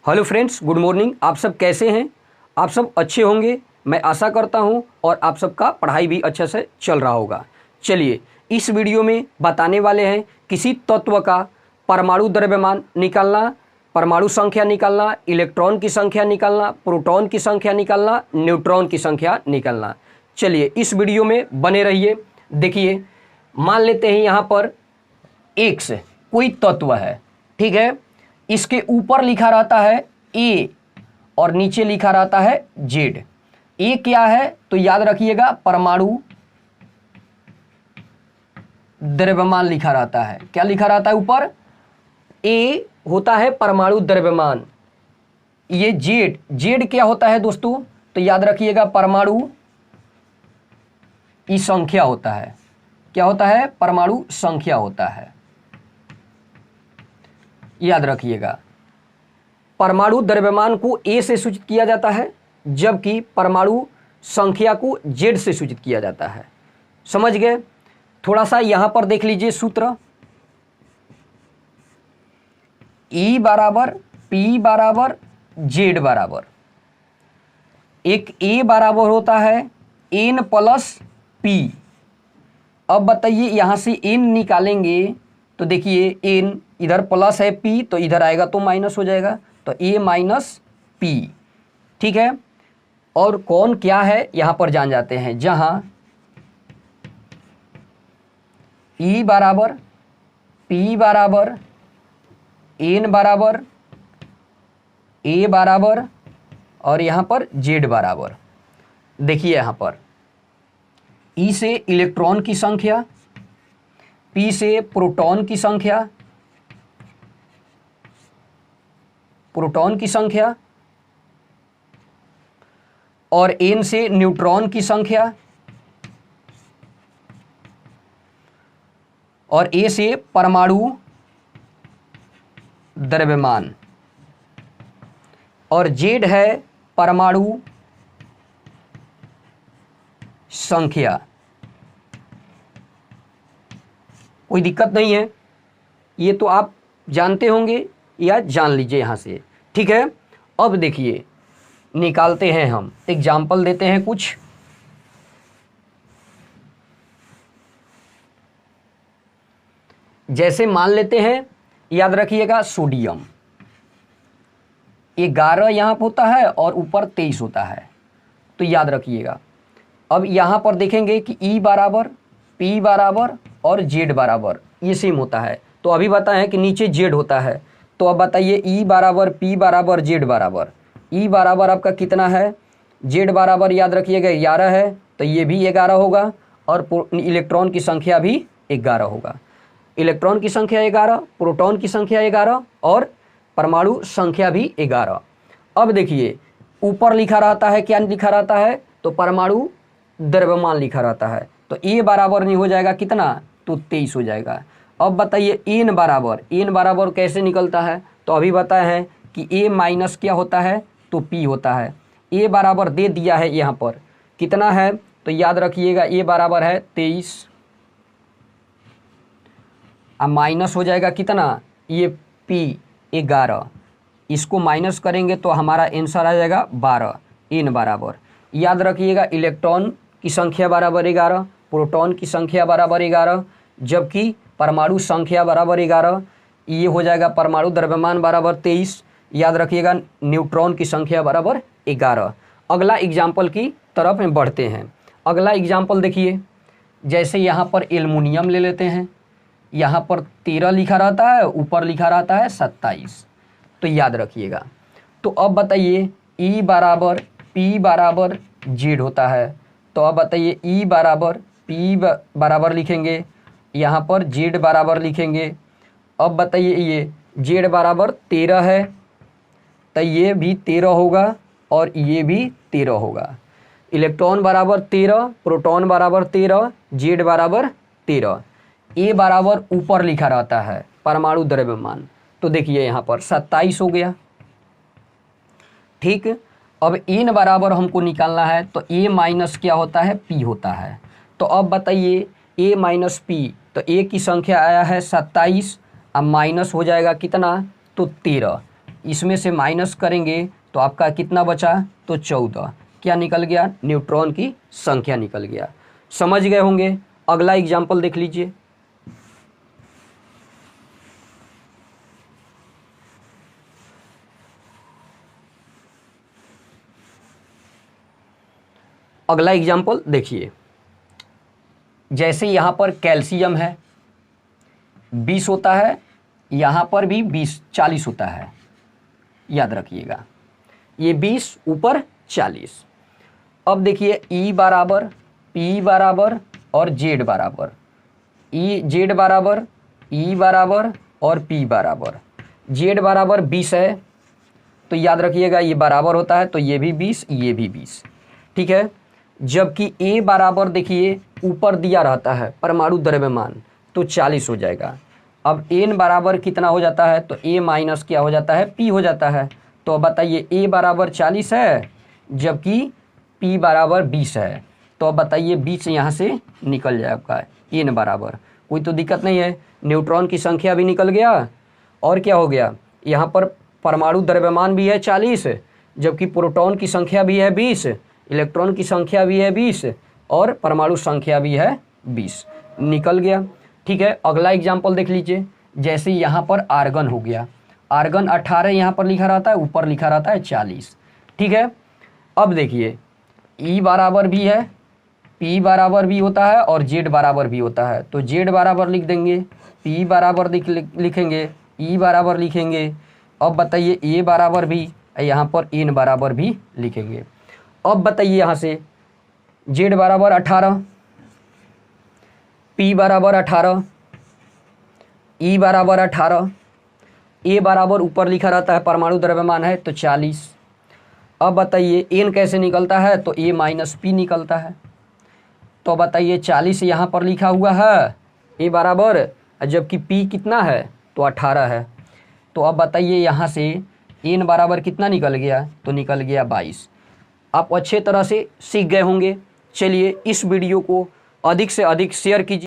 Hello friends, good morning. आप सब कैसे हैं? आप सब अच्छे होंगे, मैं आशा करता हूं, और आप सबका पढ़ाई भी अच्छे से चल रहा होगा। चलिए, इस वीडियो में बताने वाले हैं किसी तत्व का परमाणु द्रव्यमान निकालना, परमाणु संख्या निकालना, इलेक्ट्रॉन की संख्या निकालना, प्रोटॉन की संख्या निकालना, न्यूट्रॉन की संख्या निकालना। चलिए, इस वीडियो में बने रहिए। देखिए, मान लेते हैं यहाँ पर एक्स कोई तत्व है, ठीक है। इसके ऊपर लिखा रहता है ए और नीचे लिखा रहता है जेड। ए क्या है तो याद रखिएगा परमाणु द्रव्यमान लिखा रहता है। क्या लिखा रहता है ऊपर? ए होता है परमाणु द्रव्यमान। ये जेड, जेड क्या होता है दोस्तों? तो याद रखिएगा परमाणु की संख्या होता है। क्या होता है? परमाणु संख्या होता है, याद रखिएगा। परमाणु द्रव्यमान को ए से सूचित किया जाता है, जबकि परमाणु संख्या को जेड से सूचित किया जाता है। समझ गए? थोड़ा सा यहां पर देख लीजिए सूत्र। ई बराबर पी बराबर जेड बराबर, एक ए बराबर होता है एन प्लस पी। अब बताइए, यहां से एन निकालेंगे तो देखिए एन इधर प्लस है, पी तो इधर आएगा तो माइनस हो जाएगा, तो ए माइनस पी, ठीक है। और कौन क्या है यहां पर जान जाते हैं, जहां ई बराबर पी बराबर एन बराबर ए बराबर और यहां पर जेड बराबर। देखिए यहां पर ई से इलेक्ट्रॉन की संख्या, पी से प्रोटॉन की संख्या, प्रोटॉन की संख्या, और एन से न्यूट्रॉन की संख्या, और ए से परमाणु द्रव्यमान, और जेड है परमाणु संख्या। कोई दिक्कत नहीं है, ये तो आप जानते होंगे या जान लीजिए यहां से, ठीक है। अब देखिए, निकालते हैं हम, एग्जाम्पल देते हैं कुछ। जैसे मान लेते हैं, याद रखिएगा सोडियम 11 यहां पर होता है और ऊपर 23 होता है, तो याद रखिएगा। अब यहां पर देखेंगे कि ई बराबर पी बराबर और जेड बराबर ये सेम होता है, तो अभी बताएं कि नीचे जेड होता है, तो अब बताइए ई बराबर पी बराबर जेड बराबर। ई बराबर आपका कितना है? जेड बराबर याद रखिएगा 11 है, तो ये भी 11 होगा, और इलेक्ट्रॉन की संख्या भी 11 होगा। इलेक्ट्रॉन की संख्या 11, प्रोटॉन की संख्या 11 और परमाणु संख्या भी 11। अब देखिए, ऊपर लिखा रहता है, क्या लिखा रहता है? तो परमाणु द्रव्यमान लिखा रहता है, तो ए बराबर नहीं हो जाएगा कितना? तो 23 हो जाएगा। अब बताइए एन बराबर कैसे निकलता है? तो अभी बताए हैं कि ए माइनस क्या होता है? तो पी होता है। ए बराबर दे दिया है यहाँ पर, कितना है? तो याद रखिएगा ए बराबर है 23, अब माइनस हो जाएगा कितना? ये पी 11, इसको माइनस करेंगे तो हमारा आंसर आ जाएगा 12। एन बराबर याद रखिएगा इलेक्ट्रॉन की संख्या बराबर 11, प्रोटॉन की संख्या बराबर 11, जबकि परमाणु संख्या बराबर 11। ये हो जाएगा परमाणु द्रव्यमान बराबर 23। याद रखिएगा न्यूट्रॉन की संख्या बराबर 11। अगला एग्जाम्पल की तरफ में बढ़ते हैं। अगला एग्जाम्पल देखिए, जैसे यहाँ पर एल्युमिनियम ले लेते हैं। यहाँ पर 13 लिखा रहता है, ऊपर लिखा रहता है 27, तो याद रखिएगा। तो अब बताइए ई बराबर पी बराबर जेड होता है, तो अब बताइए ई बराबर पी बराबर लिखेंगे, यहाँ पर जेड बराबर लिखेंगे। अब बताइए ये जेड बराबर 13 है, तो ये भी 13 होगा और ये भी 13 होगा। इलेक्ट्रॉन बराबर 13, प्रोटॉन बराबर 13, जेड बराबर 13। ए बराबर ऊपर लिखा रहता है परमाणु द्रव्यमान, तो देखिए यहाँ पर 27 हो गया, ठीक। अब एन बराबर हमको निकालना है, तो ए माइनस क्या होता है? पी होता है। तो अब बताइए ए माइनस पी, तो ए की संख्या आया है 27, अब माइनस हो जाएगा कितना? तो 13। इसमें से माइनस करेंगे तो आपका कितना बचा, तो 14। क्या निकल गया, न्यूट्रॉन की संख्या निकल गया। समझ गए होंगे। अगला एग्जाम्पल देख लीजिए। अगला एग्जाम्पल देखिए, जैसे यहाँ पर कैल्शियम है 20 होता है, यहाँ पर भी 40 होता है, याद रखिएगा, ये 20 ऊपर 40। अब देखिए E बराबर P बराबर और Z बराबर, Z बराबर E बराबर और P बराबर, Z बराबर 20 है तो याद रखिएगा ये बराबर होता है, तो ये भी 20, ये भी 20, ठीक है। जबकि A बराबर देखिए ऊपर दिया रहता है परमाणु द्रव्यमान, तो 40 हो जाएगा। अब N बराबर कितना हो जाता है, तो A माइनस क्या हो जाता है, P हो जाता है। तो अब बताइए A बराबर 40 है जबकि P बराबर 20 है, तो अब बताइए 20 यहाँ से निकल जाए आपका N बराबर, कोई तो दिक्कत नहीं है। न्यूट्रॉन की संख्या भी निकल गया और क्या हो गया, यहाँ पर परमाणु द्रव्यमान भी है 40, जबकि प्रोटॉन की संख्या भी है 20, इलेक्ट्रॉन की संख्या भी है 20 और परमाणु संख्या भी है 20, निकल गया। ठीक है, अगला एग्जाम्पल देख लीजिए। जैसे यहाँ पर आर्गन हो गया, आर्गन 18 यहाँ पर लिखा रहता है, ऊपर लिखा रहता है 40, ठीक है। अब देखिए E बराबर भी है, P बराबर भी होता है और Z बराबर भी होता है, तो Z बराबर लिख देंगे, P बराबर लिखेंगे, E बराबर लिखेंगे। अब बताइए A बराबर भी, यहाँ पर N बराबर भी लिखेंगे। अब बताइए यहाँ से Z बराबर 18, P बराबर 18, E बराबर 18, A बराबर ऊपर लिखा रहता है परमाणु द्रव्यमान है तो 40। अब बताइए N कैसे निकलता है, तो A माइनस P निकलता है। तो बताइए 40 यहाँ पर लिखा हुआ है A बराबर, जबकि P कितना है, तो 18 है। तो अब बताइए यहाँ से N बराबर कितना निकल गया, तो निकल गया 22। आप अच्छे तरह से सीख गए होंगे। चलिए इस वीडियो को अधिक से अधिक शेयर कीजिए।